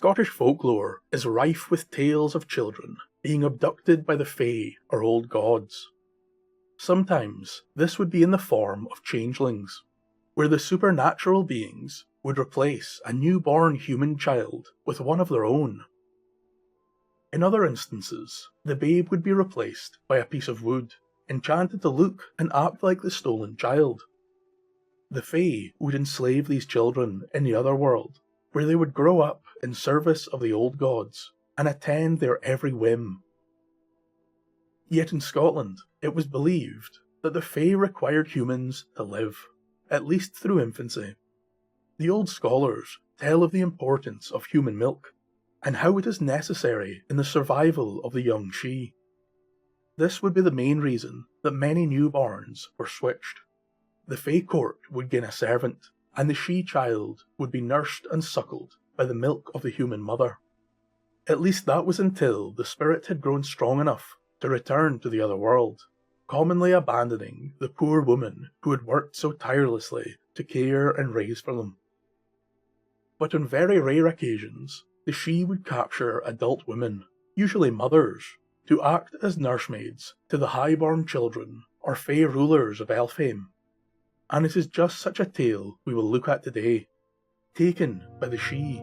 Scottish folklore is rife with tales of children being abducted by the Fae or old gods. Sometimes this would be in the form of changelings, where the supernatural beings would replace a newborn human child with one of their own. In other instances, the babe would be replaced by a piece of wood, enchanted to look and act like the stolen child. The Fae would enslave these children in the Otherworld, where they would grow up in service of the old gods and attend their every whim. Yet in Scotland, it was believed that the Fae required humans to live, at least through infancy. The old scholars tell of the importance of human milk, and how it is necessary in the survival of the young she. This would be the main reason that many newborns were switched. The Fae court would gain a servant, and the she-child would be nursed and suckled by the milk of the human mother. At least that was until the spirit had grown strong enough to return to the other world, commonly abandoning the poor woman who had worked so tirelessly to care and raise for them. But on very rare occasions, the she would capture adult women, usually mothers, to act as nursemaids to the high-born children or Fae rulers of Elfhame. And it is just such a tale we will look at today, taken by the she.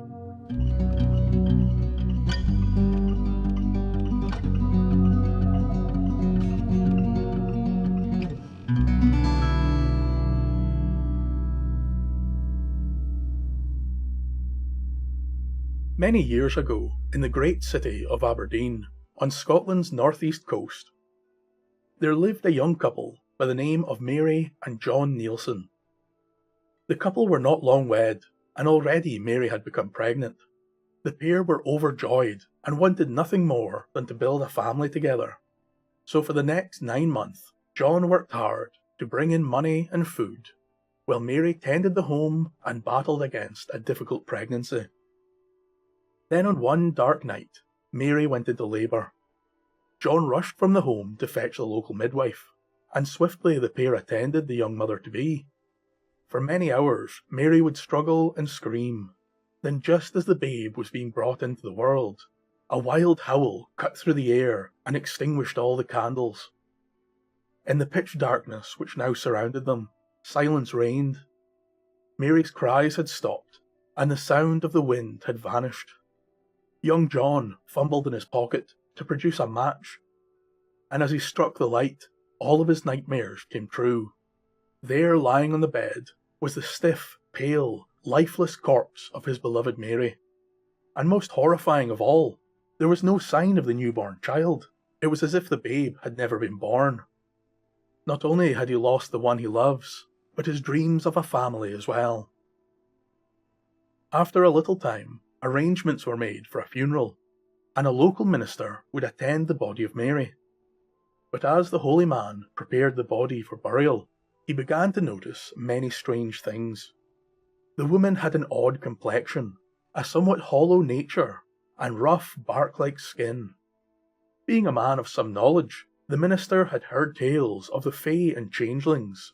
Many years ago, in the great city of Aberdeen, on Scotland's northeast coast, there lived a young couple by the name of Mary and John Nielsen. The couple were not long wed, and already Mary had become pregnant. The pair were overjoyed and wanted nothing more than to build a family together. So for the next 9 months, John worked hard to bring in money and food, while Mary tended the home and battled against a difficult pregnancy. Then on one dark night, Mary went into labour. John rushed from the home to fetch the local midwife, and swiftly the pair attended the young mother-to-be. For many hours, Mary would struggle and scream. Then just as the babe was being brought into the world, a wild howl cut through the air and extinguished all the candles. In the pitch darkness which now surrounded them, silence reigned. Mary's cries had stopped, and the sound of the wind had vanished. Young John fumbled in his pocket to produce a match, and as he struck the light, all of his nightmares came true. There, lying on the bed, was the stiff, pale, lifeless corpse of his beloved Mary. And most horrifying of all, there was no sign of the newborn child. It was as if the babe had never been born. Not only had he lost the one he loves, but his dreams of a family as well. After a little time, arrangements were made for a funeral, and a local minister would attend the body of Mary. But as the holy man prepared the body for burial, he began to notice many strange things. The woman had an odd complexion, a somewhat hollow nature, and rough, bark-like skin. Being a man of some knowledge, the minister had heard tales of the Fae and changelings.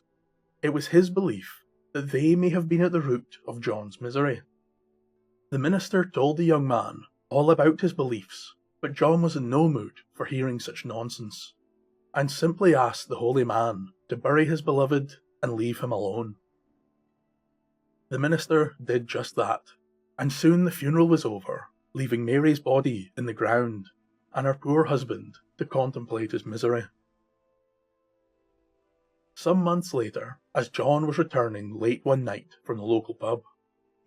It was his belief that they may have been at the root of John's misery. The minister told the young man all about his beliefs, but John was in no mood for hearing such nonsense, and simply asked the holy man to bury his beloved and leave him alone. The minister did just that, and soon the funeral was over, leaving Mary's body in the ground, and her poor husband to contemplate his misery. Some months later, as John was returning late one night from the local pub,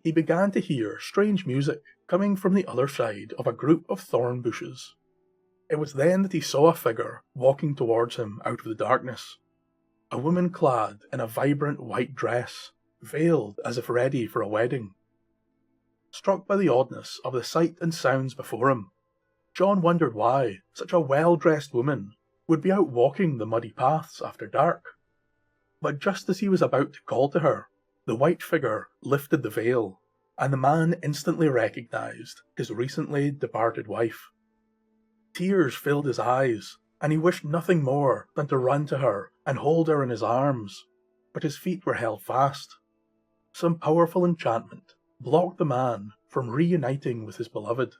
he began to hear strange music coming from the other side of a group of thorn bushes. It was then that he saw a figure walking towards him out of the darkness. A woman clad in a vibrant white dress, veiled as if ready for a wedding. Struck by the oddness of the sight and sounds before him, John wondered why such a well-dressed woman would be out walking the muddy paths after dark. But just as he was about to call to her, the white figure lifted the veil, and the man instantly recognized his recently departed wife. Tears filled his eyes, and he wished nothing more than to run to her and hold her in his arms, but his feet were held fast. Some powerful enchantment blocked the man from reuniting with his beloved.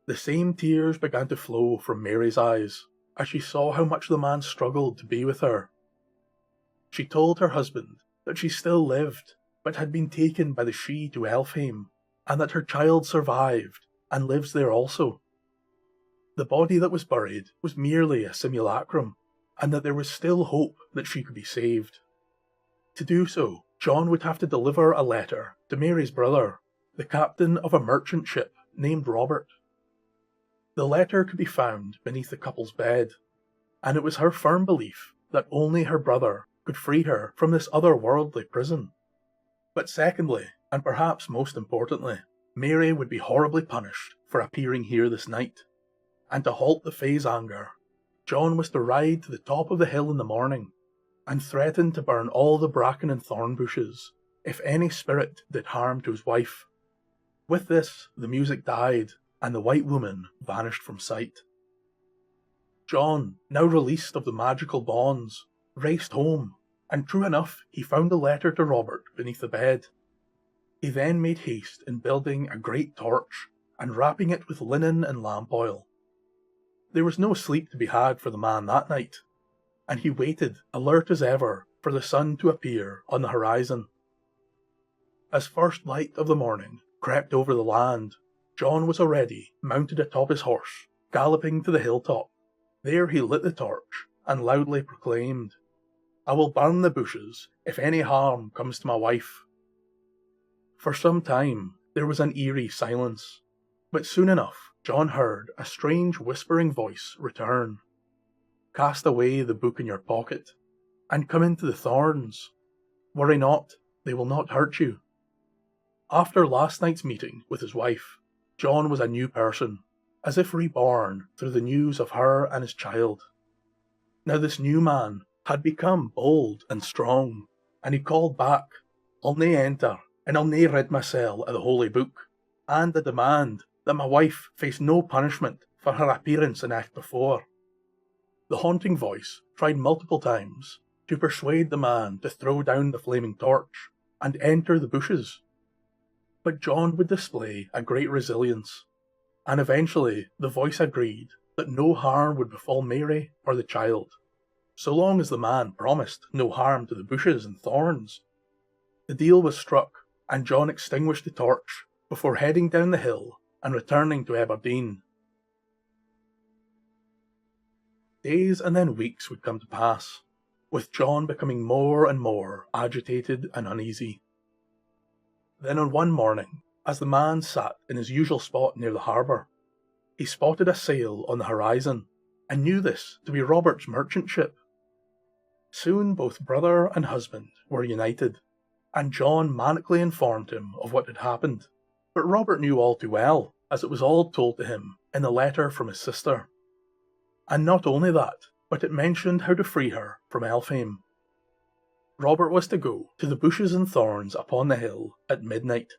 The same tears began to flow from Mary's eyes as she saw how much the man struggled to be with her. She told her husband that she still lived, but had been taken by the Sidhe to Elfhame, and that her child survived and lives there also. The body that was buried was merely a simulacrum, and that there was still hope that she could be saved. To do so, John would have to deliver a letter to Mary's brother, the captain of a merchant ship named Robert. The letter could be found beneath the couple's bed, and it was her firm belief that only her brother could free her from this otherworldly prison. But secondly, and perhaps most importantly, Mary would be horribly punished for appearing here this night, and to halt the Fae's anger, John was to ride to the top of the hill in the morning and threaten to burn all the bracken and thorn bushes if any spirit did harm to his wife. With this, the music died, and the white woman vanished from sight. John, now released of the magical bonds, raced home, and true enough, he found the letter to Robert beneath the bed. He then made haste in building a great torch and wrapping it with linen and lamp oil. There was no sleep to be had for the man that night, and he waited, alert as ever, for the sun to appear on the horizon. As first light of the morning crept over the land, John was already mounted atop his horse, galloping to the hilltop. There he lit the torch and loudly proclaimed, "I will burn the bushes if any harm comes to my wife." For some time there was an eerie silence, but soon enough John heard a strange whispering voice return. "Cast away the book in your pocket, and come into the thorns. Worry not, they will not hurt you." After last night's meeting with his wife, John was a new person, as if reborn through the news of her and his child. Now this new man had become bold and strong, and he called back, "I'll nae enter, and I'll nae rid mysel of the holy book, and I demand that my wife face no punishment for her appearance the night before." The haunting voice tried multiple times to persuade the man to throw down the flaming torch and enter the bushes. But John would display a great resilience, and eventually the voice agreed that no harm would befall Mary or the child, so long as the man promised no harm to the bushes and thorns. The deal was struck, and John extinguished the torch before heading down the hill and returning to Aberdeen. Days and then weeks would come to pass, with John becoming more and more agitated and uneasy. Then on one morning, as the man sat in his usual spot near the harbour, he spotted a sail on the horizon, and knew this to be Robert's merchant ship. Soon both brother and husband were united, and John manically informed him of what had happened, but Robert knew all too well, as it was all told to him in the letter from his sister. And not only that, but it mentioned how to free her from Elfhame. Robert was to go to the bushes and thorns upon the hill at midnight.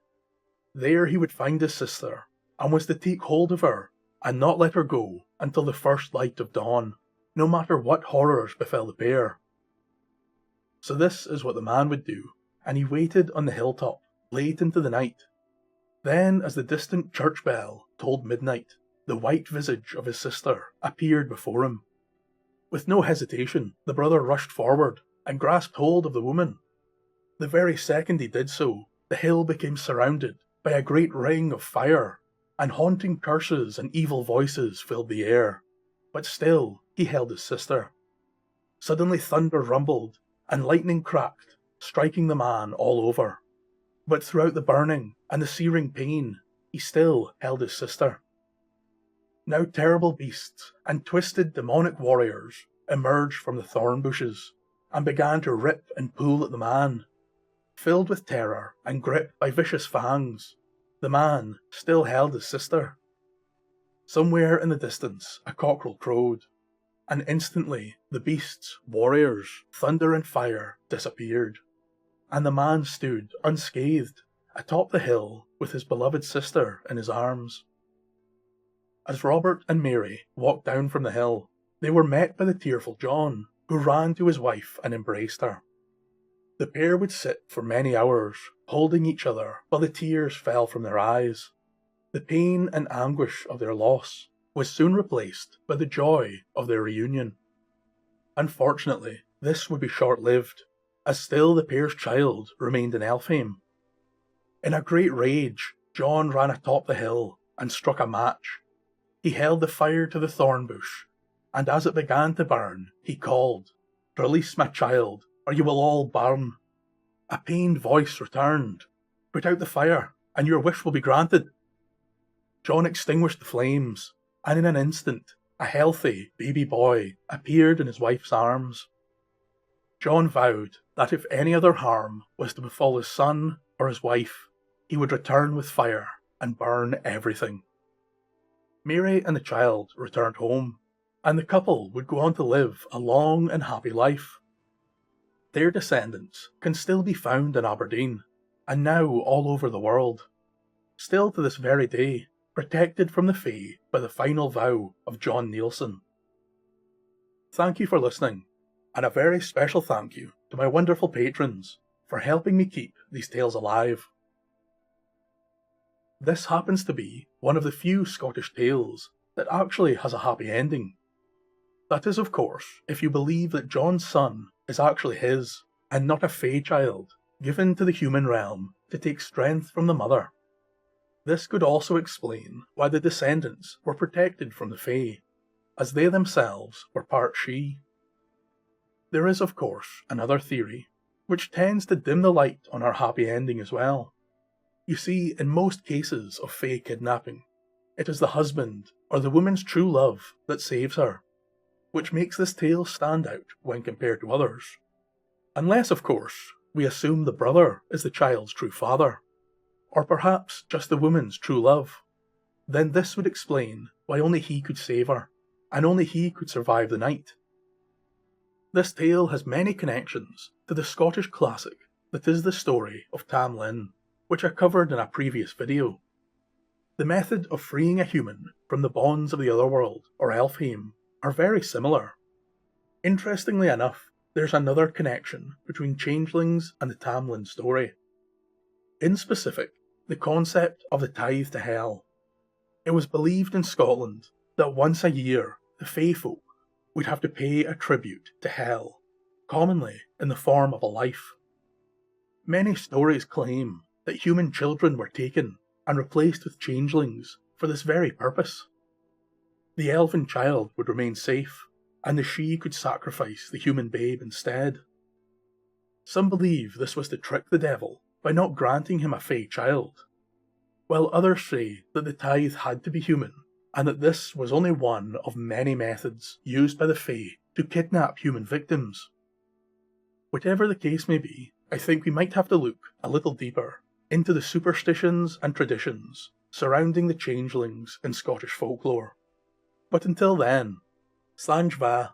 There he would find his sister, and was to take hold of her, and not let her go until the first light of dawn, no matter what horrors befell the pair. So this is what the man would do, and he waited on the hilltop, late into the night. Then, as the distant church bell tolled midnight, the white visage of his sister appeared before him. With no hesitation, the brother rushed forward and grasped hold of the woman. The very second he did so, the hill became surrounded by a great ring of fire, and haunting curses and evil voices filled the air. But still he held his sister. Suddenly thunder rumbled, and lightning cracked, striking the man all over. But throughout the burning and the searing pain, he still held his sister. Now terrible beasts and twisted demonic warriors emerged from the thorn bushes, and began to rip and pull at the man. Filled with terror and gripped by vicious fangs, the man still held his sister. Somewhere in the distance a cockerel crowed, and instantly the beasts, warriors, thunder and fire disappeared, and the man stood unscathed atop the hill with his beloved sister in his arms. As Robert and Mary walked down from the hill, they were met by the tearful John, who ran to his wife and embraced her. The pair would sit for many hours, holding each other while the tears fell from their eyes. The pain and anguish of their loss was soon replaced by the joy of their reunion. Unfortunately, this would be short-lived, as still the pair's child remained in Elfhame. In a great rage, John ran atop the hill and struck a match. He held the fire to the thorn bush, and as it began to burn, he called, "Release my child, or you will all burn." A pained voice returned, "Put out the fire, and your wish will be granted." John extinguished the flames, and in an instant, a healthy baby boy appeared in his wife's arms. John vowed that if any other harm was to befall his son or his wife, he would return with fire and burn everything. Mary and the child returned home, and the couple would go on to live a long and happy life. Their descendants can still be found in Aberdeen, and now all over the world, still to this very day, protected from the Fae by the final vow of John Nielsen. Thank you for listening, and a very special thank you to my wonderful patrons for helping me keep these tales alive. This happens to be one of the few Scottish tales that actually has a happy ending. That is, of course, if you believe that John's son is actually his, and not a Fae child given to the human realm to take strength from the mother. This could also explain why the descendants were protected from the Fae, as they themselves were part she. There is, of course, another theory, which tends to dim the light on our happy ending as well. You see, in most cases of Fae kidnapping, it is the husband or the woman's true love that saves her, which makes this tale stand out when compared to others. Unless, of course, we assume the brother is the child's true father, or perhaps just the woman's true love. Then this would explain why only he could save her, and only he could survive the night. This tale has many connections to the Scottish classic that is the story of Tam Lin, which I covered in a previous video. The method of freeing a human from the bonds of the Otherworld, or Elfhame, are very similar. Interestingly enough, there's another connection between changelings and the Tam Lin story. In specific, the concept of the tithe to hell. It was believed in Scotland that once a year the Fae folk would have to pay a tribute to hell, commonly in the form of a life. Many stories claim that human children were taken and replaced with changelings for this very purpose. The elven child would remain safe, and the she could sacrifice the human babe instead. Some believe this was to trick the devil by not granting him a Fae child, while others say that the tithe had to be human, and that this was only one of many methods used by the Fae to kidnap human victims. Whatever the case may be, I think we might have to look a little deeper into the superstitions and traditions surrounding the changelings in Scottish folklore. But until then, Slàinte mhath.